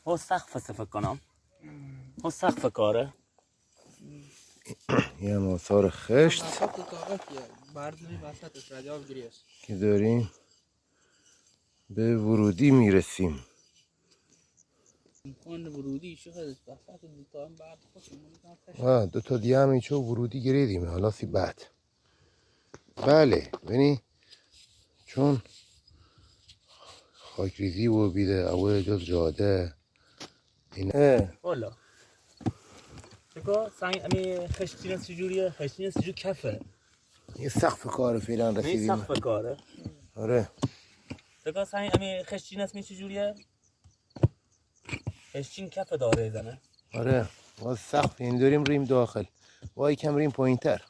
هو سقف فکر کنم. هو سقف کاره. یه آثار خشت که داریم به ورودی میرسیم. دو تا دیگه هم اینچه ورودی گریدیم حالا سی بعد. بله ببینی چون خاکریزی و بیده اول جز جاده اینه والا بگو سنگ امی خشتین سجوریه خشتین سجور کفه. یه سقف کار فعلا رسیدیم. این سقف کاره. آره بگو سنگ امی خشتین اسمی چجوریه؟ خشتین کف داره زنه. آره ما سقف این داریم ریم داخل وای کم ریم پایین تر.